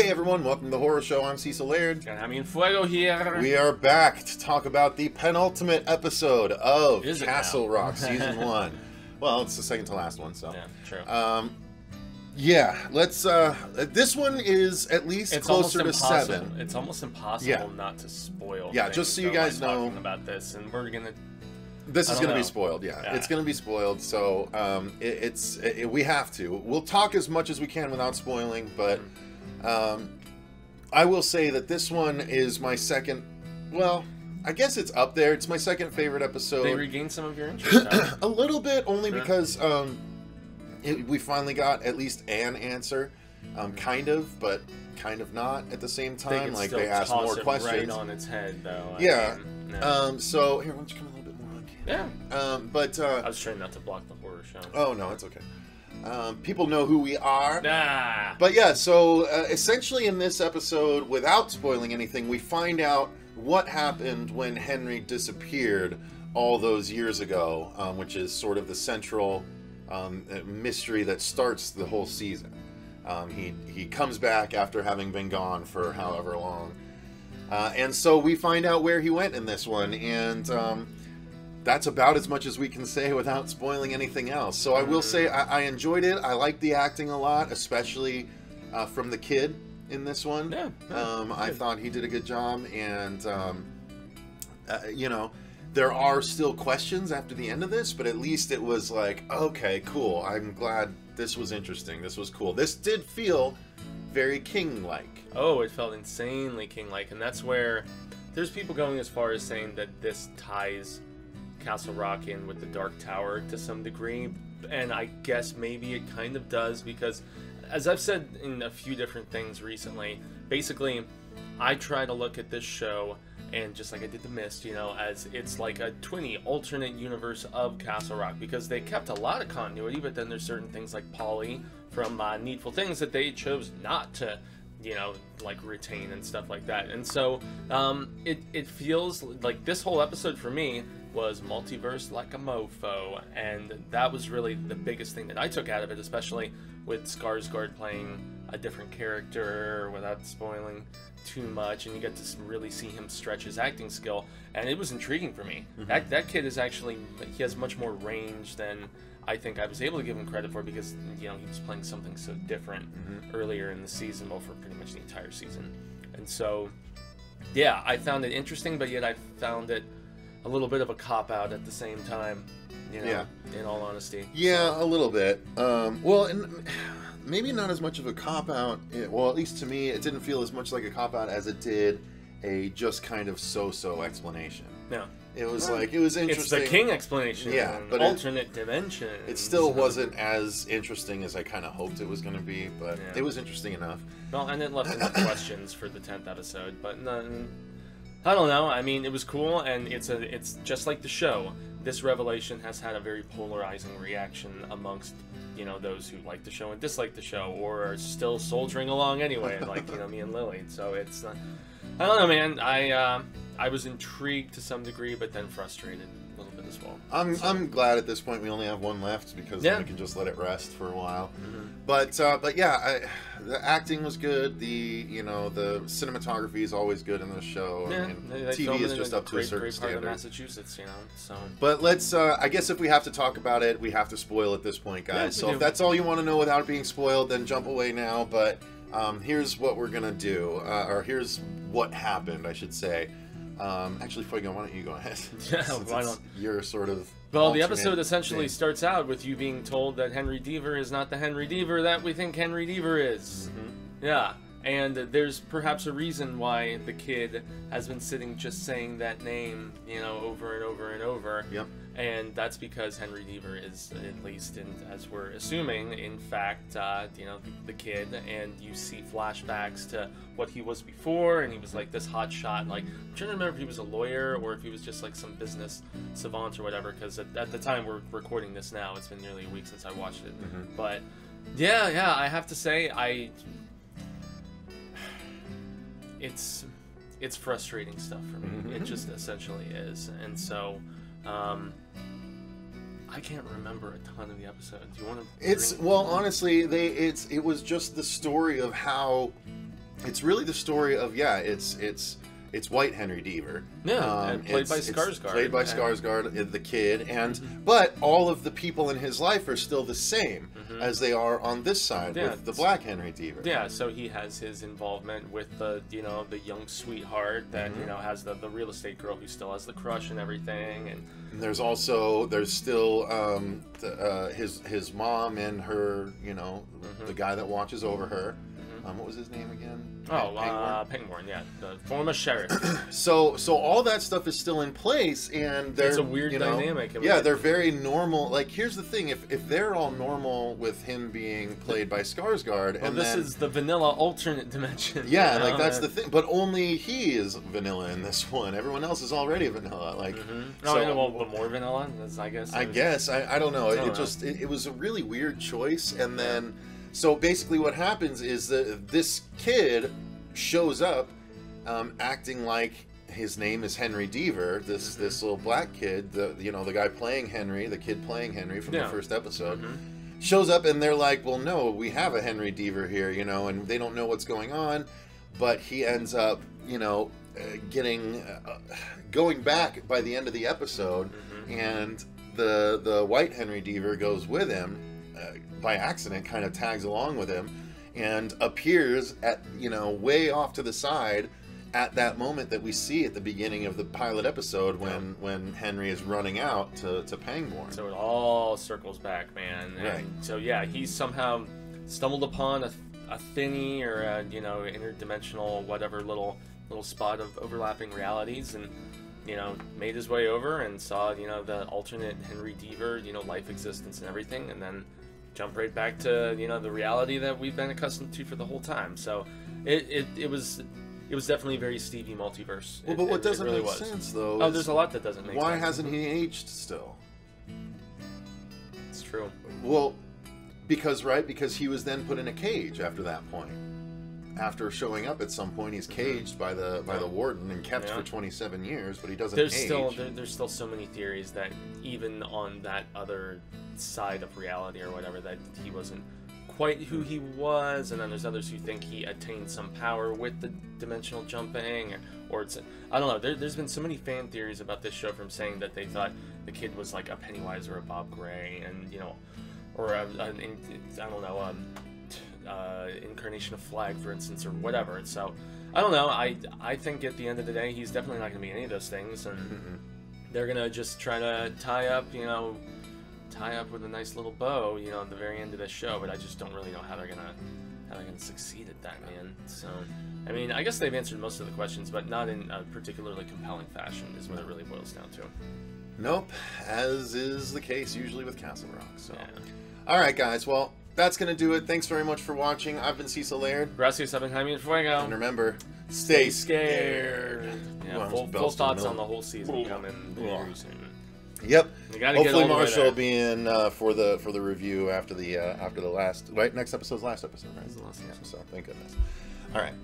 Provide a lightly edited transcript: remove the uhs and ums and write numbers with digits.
Hey everyone, welcome to the Horror Show. I'm Cecil Laird. And Jaime Fuego here. We are back to talk about the penultimate episode of Castle Rock Season 1. Well, it's the second to last one, so. Yeah, true. Yeah, let's, this one is at least closer to 7. It's almost impossible not to spoil things, just so you guys know. Talking about this, and we're gonna... This is going to be spoiled, yeah. It's going to be spoiled, so we have to. We'll talk as much as we can without spoiling, but I will say that this one is my second, well, I guess it's up there. It's my second favorite episode. They regained some of your interest, huh? A little bit, only because we finally got at least an answer, kind of, but kind of not at the same time. Like, they asked more questions. Right on its head, though. Yeah. So, here, why don't you come a little bit more on camera? Yeah. But I was trying not to block the horror show. Oh, no, it's okay. People know who we are. Nah. But yeah, so essentially in this episode, without spoiling anything, we find out what happened when Henry disappeared all those years ago, which is sort of the central mystery that starts the whole season. He comes back after having been gone for however long. And so we find out where he went in this one, and that's about as much as we can say without spoiling anything else. So I will say I enjoyed it. I liked the acting a lot, especially from the kid in this one. Yeah, I thought he did a good job, and you know, there are still questions after the end of this, but at least it was like, okay, cool. I'm glad this was interesting. This was cool. This did feel very King-like. Oh, it felt insanely King-like, and that's where there's people going as far as saying that this ties Castle Rock in with the Dark Tower to some degree, and I guess maybe it kind of does, because as I've said in a few different things recently, basically I try to look at this show, and just like I did The Mist, you know, as it's like a alternate universe of Castle Rock, because they kept a lot of continuity, but then there's certain things like Polly from Needful Things that they chose not to, you know, like retain and stuff like that. And so it feels like this whole episode for me was multiverse like a mofo, and that was really the biggest thing that I took out of it, especially with Skarsgård playing a different character without spoiling too much, and you get to really see him stretch his acting skill, and it was intriguing for me. That kid is actually, he has much more range than I think I was able to give him credit for, because, you know, he was playing something so different earlier in the season, well, for pretty much the entire season. And so, yeah, I found it interesting, but yet I found it a little bit of a cop-out at the same time, you know, in all honesty. Yeah, a little bit. Well, and maybe not as much of a cop-out. Well, at least to me, it didn't feel as much like a cop-out as it did a just kind of so-so explanation. No. It was like, it was interesting. It's the King explanation. Yeah, but alternate dimension. It still wasn't as interesting as I kind of hoped it was going to be, but it was interesting enough. Well, and it left enough questions for the 10th episode, but none. I don't know. I mean, it was cool, and it's just like the show. This revelation has had a very polarizing reaction amongst, you know, those who like the show and dislike the show, or are still soldiering along anyway, like, you know, me and Lily. So it's, I don't know, man. I was intrigued to some degree, but then frustrated a little bit as well. I'm glad at this point we only have one left, because then we can just let it rest for a while. But yeah, the acting was good. The cinematography is always good in this show. Yeah, and TV is just up to a certain standard. Part of Massachusetts, you know. So. But let's. I guess if we have to talk about it, we have to spoil at this point, guys. Yeah, so if that's all you want to know without it being spoiled, then jump away now. But here's what we're gonna do, or here's what happened, I should say. Actually, Fuego, why don't you go ahead? Yeah, why not? You're sort of... Well, the episode essentially starts out with you being told that Henry Deaver is not the Henry Deaver that we think Henry Deaver is. Yeah, and there's perhaps a reason why the kid has been sitting just saying that name, you know, over and over and over. Yep. And that's because Henry Deaver is, at least as we're assuming, in fact, you know, the kid, and you see flashbacks to what he was before, and he was like this hot shot, like, I'm trying to remember if he was a lawyer or if he was just like some business savant or whatever, because at the time we're recording this now, it's been nearly a week since I watched it. But yeah, I have to say, it's frustrating stuff for me. It just essentially is, and so I can't remember a ton of the episode. Do you want to? Honestly, it was just the story of how it's really the story of it's white Henry Deaver. Yeah, and played by Skarsgård. Played by Skarsgård, the kid, and but all of the people in his life are still the same as they are on this side with the black Henry Deaver. Yeah, so he has his involvement with the the young sweetheart that has the real estate girl who still has the crush and everything, and there's still his mom and her the guy that watches over her. What was his name again? Pangborn, yeah, the former sheriff. So all that stuff is still in place, and it's a weird dynamic. They're very normal. Like, here's the thing: if they're all normal with him being played by Skarsgård, and this is the vanilla alternate dimension. Yeah, like that's the thing. But only he is vanilla in this one. Everyone else is already vanilla. Like, but more vanilla, I guess. I don't know. It was a really weird choice, and then. So basically what happens is that this kid shows up acting like his name is Henry Deaver, this little black kid, the guy playing Henry, the kid playing Henry from the first episode, shows up, and they're like, well, no, we have a Henry Deaver here, and they don't know what's going on, but he ends up, going back by the end of the episode, and the white Henry Deaver goes with him, by accident, kind of tags along with him, and appears at way off to the side at that moment that we see at the beginning of the pilot episode when Henry is running out to Pangborn. So it all circles back, man. Right. And so he somehow stumbled upon a thinny or a interdimensional whatever little spot of overlapping realities, and made his way over and saw the alternate Henry Deaver life existence and everything, and then jump right back to the reality that we've been accustomed to for the whole time. So it was definitely very Stevie multiverse. Well, but what doesn't really make sense though? Oh, there's a lot that doesn't make sense. Why hasn't he aged still? It's true. Well, because he was then put in a cage after that point. After showing up at some point, he's caged by the warden and kept for 27 years, but he doesn't age. There's still so many theories that even on that other side of reality or whatever, that he wasn't quite who he was, and then there's others who think he attained some power with the dimensional jumping, or it's, I don't know. There's been so many fan theories about this show, from saying that they thought the kid was like a Pennywise or a Bob Gray, and or I don't know, incarnation of Flag, for instance, or whatever. So I don't know. I think at the end of the day, he's definitely not going to be any of those things, and they're gonna just try to tie up with a nice little bow, at the very end of the show. But I just don't really know how they're gonna succeed at that, man. So I mean, I guess they've answered most of the questions, but not in a particularly compelling fashion, is what it really boils down to. Nope, as is the case usually with Castle Rock. So, all right, guys. Well, that's going to do it. Thanks very much for watching. I've been Cecil Laird. Gracias, I've been Jaime Fuego. And remember, stay scared. Yeah, full thoughts on the whole season coming very soon. Yep. Hopefully Marshall will be in for the review after the last next episode's last episode, right? This is the last episode. So thank goodness. All right.